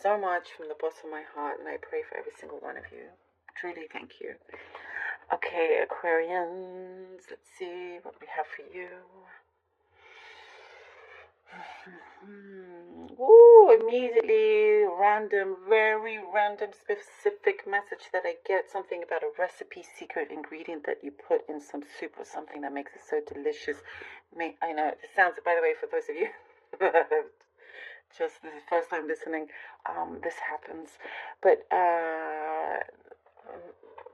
so much from the bottom of my heart, and I pray for every single one of you. Truly, thank you. Okay, Aquarians, let's see what we have for you. Ooh, immediately random, very random, specific message that I get, something about a recipe, secret ingredient that you put in some soup or something that makes it so delicious. I know it sounds, by the way, for those of you just this is first time listening, this happens, but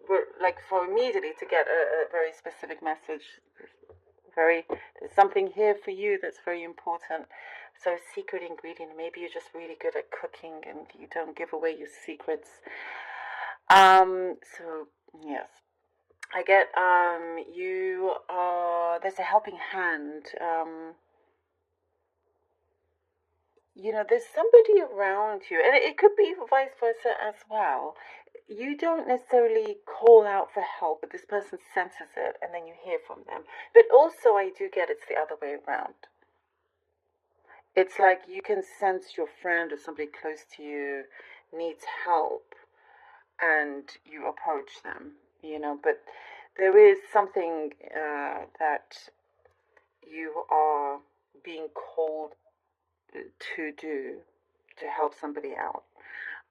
we're like for immediately to get a very specific message. There's something here for you that's very important. So secret ingredient, maybe you're just really good at cooking and you don't give away your secrets. So yes, I get you there's a helping hand. There's somebody around you, and it could be vice versa as well. You don't necessarily call out for help, but this person senses it, and then you hear from them. But also, I do get it's the other way around. It's like you can sense your friend or somebody close to you needs help, and you approach them, but there is something that you are being called to do to help somebody out.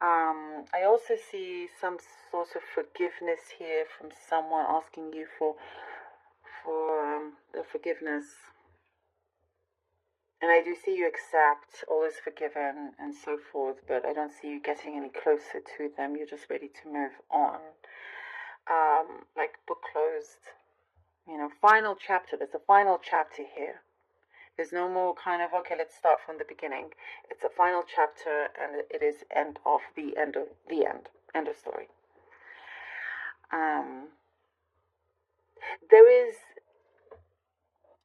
I also see some sort of forgiveness here from someone asking you for the forgiveness. And I do see you accept, all is forgiven, and so forth, but I don't see you getting any closer to them. You're just ready to move on. Like book closed. Final chapter. There's a final chapter here. There's no more kind of, okay, let's start from the beginning. It's a final chapter, and it is end of the end of the end. End of story. There is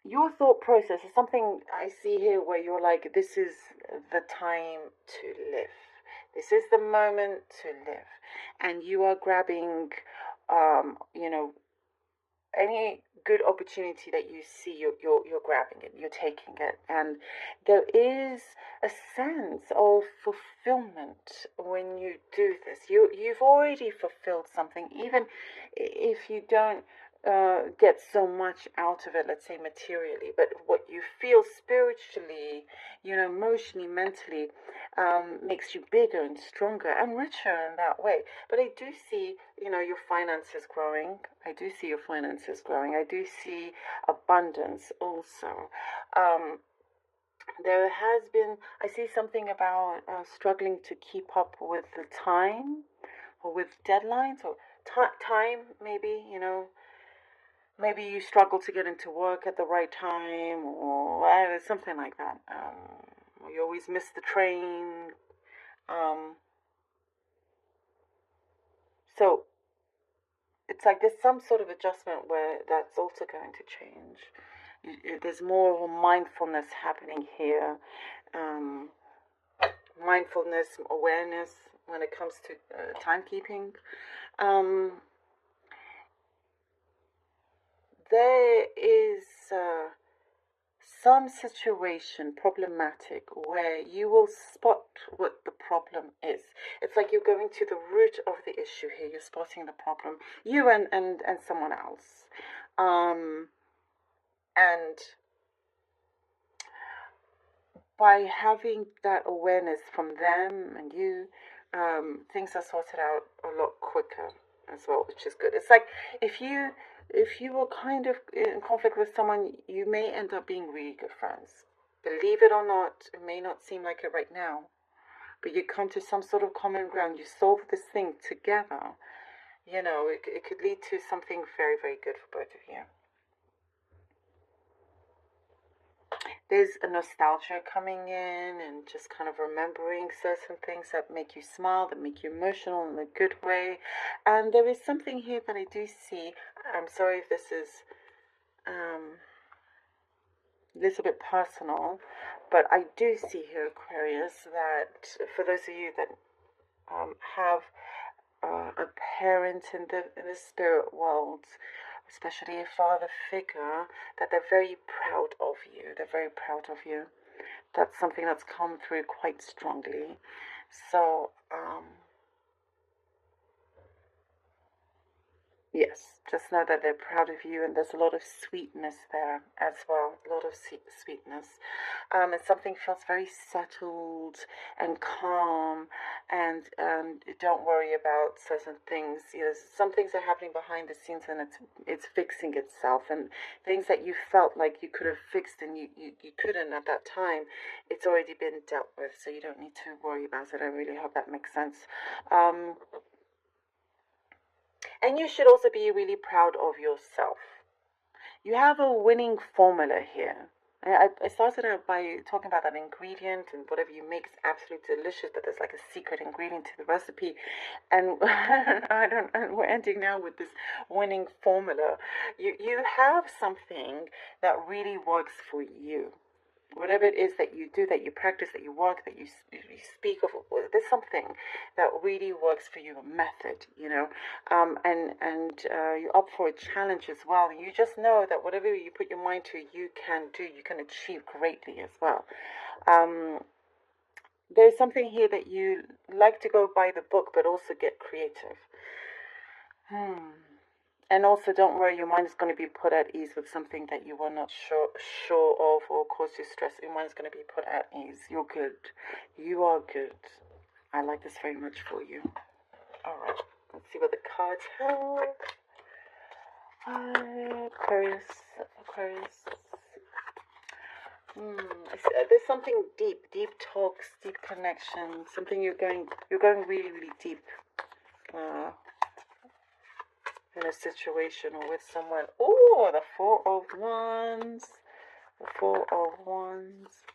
your thought process is something I see here where you're like, this is the time to live. This is the moment to live. And you are grabbing, any good opportunity that you see, you're grabbing it, you're taking it. And there is a sense of fulfillment when you do this. You've already fulfilled something, even if you don't get so much out of it, let's say materially, but what you feel spiritually, emotionally, mentally, makes you bigger and stronger and richer in that way. But I do see, your finances growing. I do see your finances growing. I do see abundance also. There has been, I see something about struggling to keep up with the time or with deadlines or time, maybe, maybe you struggle to get into work at the right time or something like that. Or you always miss the train. So it's like there's some sort of adjustment where that's also going to change. There's more of a mindfulness happening here. Mindfulness, awareness when it comes to timekeeping. There is some situation problematic where you will spot what the problem is. It's like you're going to the root of the issue here. You're spotting the problem, you and someone else. And by having that awareness from them and you, things are sorted out a lot quicker as well, which is good. It's like if you were kind of in conflict with someone, you may end up being really good friends. Believe it or not, it may not seem like it right now, but you come to some sort of common ground. You solve this thing together. It could lead to something very, very good for both of you. There's a nostalgia coming in and just kind of remembering certain things that make you smile, that make you emotional in a good way. And there is something here that I do see. I'm sorry if this is a little bit personal, but I do see here, Aquarius, that for those of you that have a parent in the spirit world, especially a father figure, that they're very proud of you. They're very proud of you. That's something that's come through quite strongly. So, yes, just know that they're proud of you, and there's a lot of sweetness there as well. A lot of sweetness. And something feels very settled and calm, and don't worry about certain things. You know, some things are happening behind the scenes, and it's fixing itself. And things that you felt like you could have fixed and you couldn't at that time, it's already been dealt with, so you don't need to worry about it. I really hope that makes sense. And you should also be really proud of yourself. You have a winning formula here. I started out by talking about that ingredient, and whatever you make is absolutely delicious, but there's like a secret ingredient to the recipe. And we're ending now with this winning formula. You have something that really works for you. Whatever it is that you do, that you practice, that you work, that you speak of, there's something that really works for you, a method, and you're up for a challenge as well. You just know that whatever you put your mind to, you can do, you can achieve greatly as well. There's something here that you like to go by the book, but also get creative. And also, don't worry, your mind is going to be put at ease with something that you were not sure of or cause you stress. Your mind is going to be put at ease. You're good. You are good. I like this very much for you. All right. Let's see what the cards have. Aquarius. There's something deep talks, deep connection. Something you're going really, really deep. In a situation or with someone. Oh, the Four of Wands. The Four of Wands.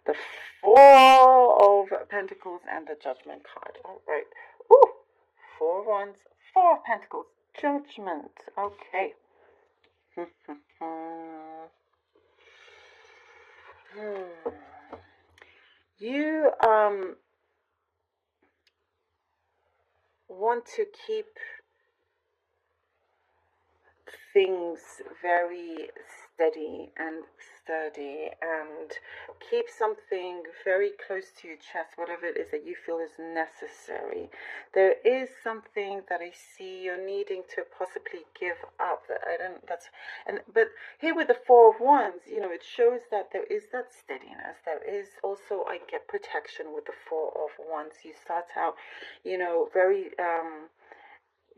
The Four of Pentacles and the Judgment card. All right. Ooh, Four of Wands, Four of Pentacles, Judgment. Okay. You want to keep things very steady and sturdy, and keep something very close to your chest, whatever it is that you feel is necessary. There is something that I see you're needing to possibly give up, but here with the Four of Wands, it shows that there is that steadiness. There is also, I get protection with the Four of Wands. You start out, very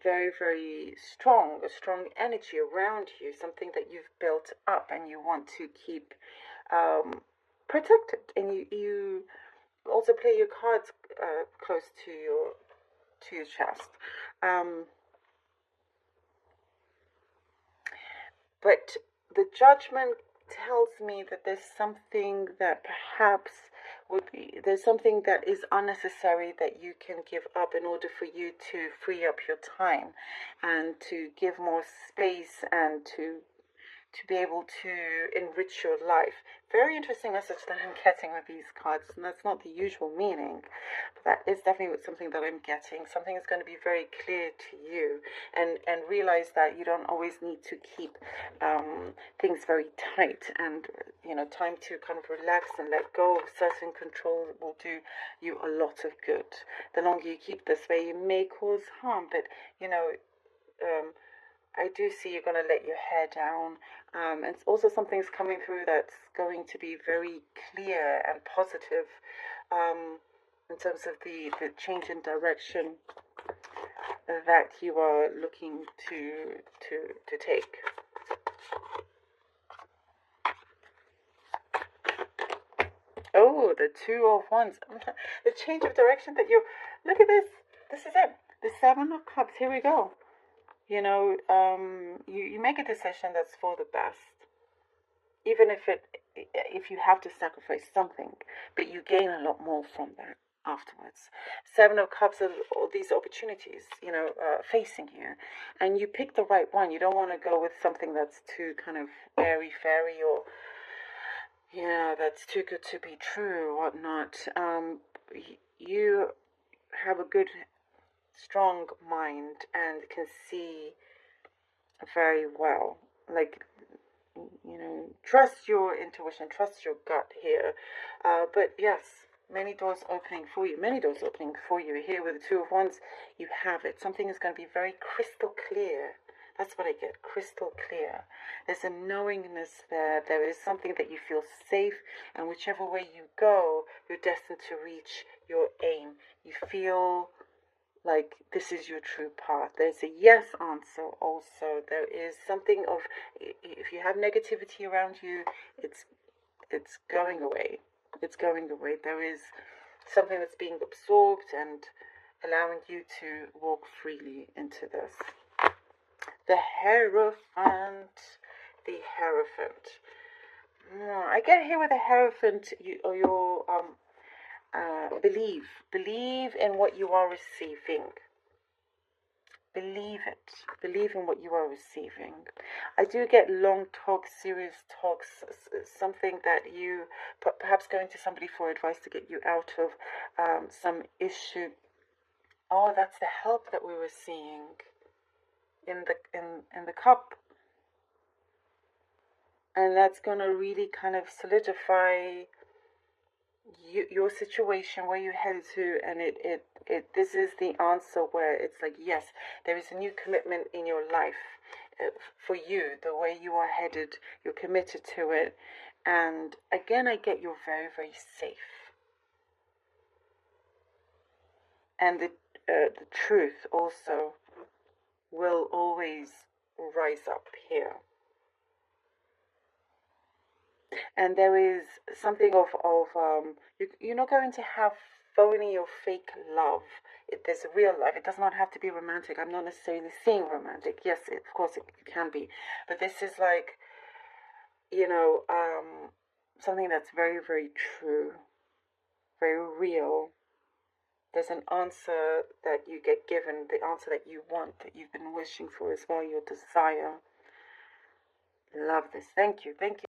very, very strong, a strong energy around you, something that you've built up and you want to keep protected. And you also play your cards close to your chest. But the Judgment tells me that there's something that perhaps there's something that is unnecessary that you can give up in order for you to free up your time and to give more space and to be able to enrich your life. Very interesting message that I'm getting with these cards, and that's not the usual meaning, but that is definitely something that I'm getting. Something is going to be very clear to you, and realize that you don't always need to keep things very tight, and time to kind of relax and let go of certain control will do you a lot of good. The longer you keep this way, you may cause harm, but I do see you're going to let your hair down. And also something's coming through that's going to be very clear and positive in terms of the change in direction that you are looking to take. Oh, the Two of Wands. The change of direction that look at this. This is it. The Seven of Cups. Here we go. You make a decision that's for the best, even if you have to sacrifice something, but you gain a lot more from that afterwards. Seven of Cups are all these opportunities, facing you, and you pick the right one. You don't want to go with something that's too kind of airy-fairy or that's too good to be true or whatnot. You have a good, strong mind and can see very well. Like, trust your intuition, trust your gut here. But yes, many doors opening for you, many doors opening for you. Here with the Two of Wands, you have it. Something is going to be very crystal clear. That's what I get, crystal clear. There's a knowingness there. There is something that you feel safe, and whichever way you go, you're destined to reach your aim. You feel like this is your true path. There's a yes answer also. There is something of, if you have negativity around you, it's going away. It's going away. There is something that's being absorbed and allowing you to walk freely into this. The Hierophant. The Hierophant. I get here with the Hierophant, you're believe in what you are receiving. Believe it. Believe in what you are receiving. I do get long talks, serious talks, something that you perhaps going to somebody for advice to get you out of some issue. Oh, that's the help that we were seeing in the cup. And that's going to really kind of solidify your situation, where you're headed to, and this is the answer where it's like, yes, there is a new commitment in your life for you, the way you are headed, you're committed to it. And again, I get you're very, very safe. And the truth also will always rise up here. And there is something of you're not going to have phony or fake love. There's a real love. It does not have to be romantic. I'm not necessarily seeing romantic. Yes, of course it can be. But this is like, something that's very, very true, very real. There's an answer that you get given, the answer that you want, that you've been wishing for as well, your desire. Love this. Thank you. Thank you.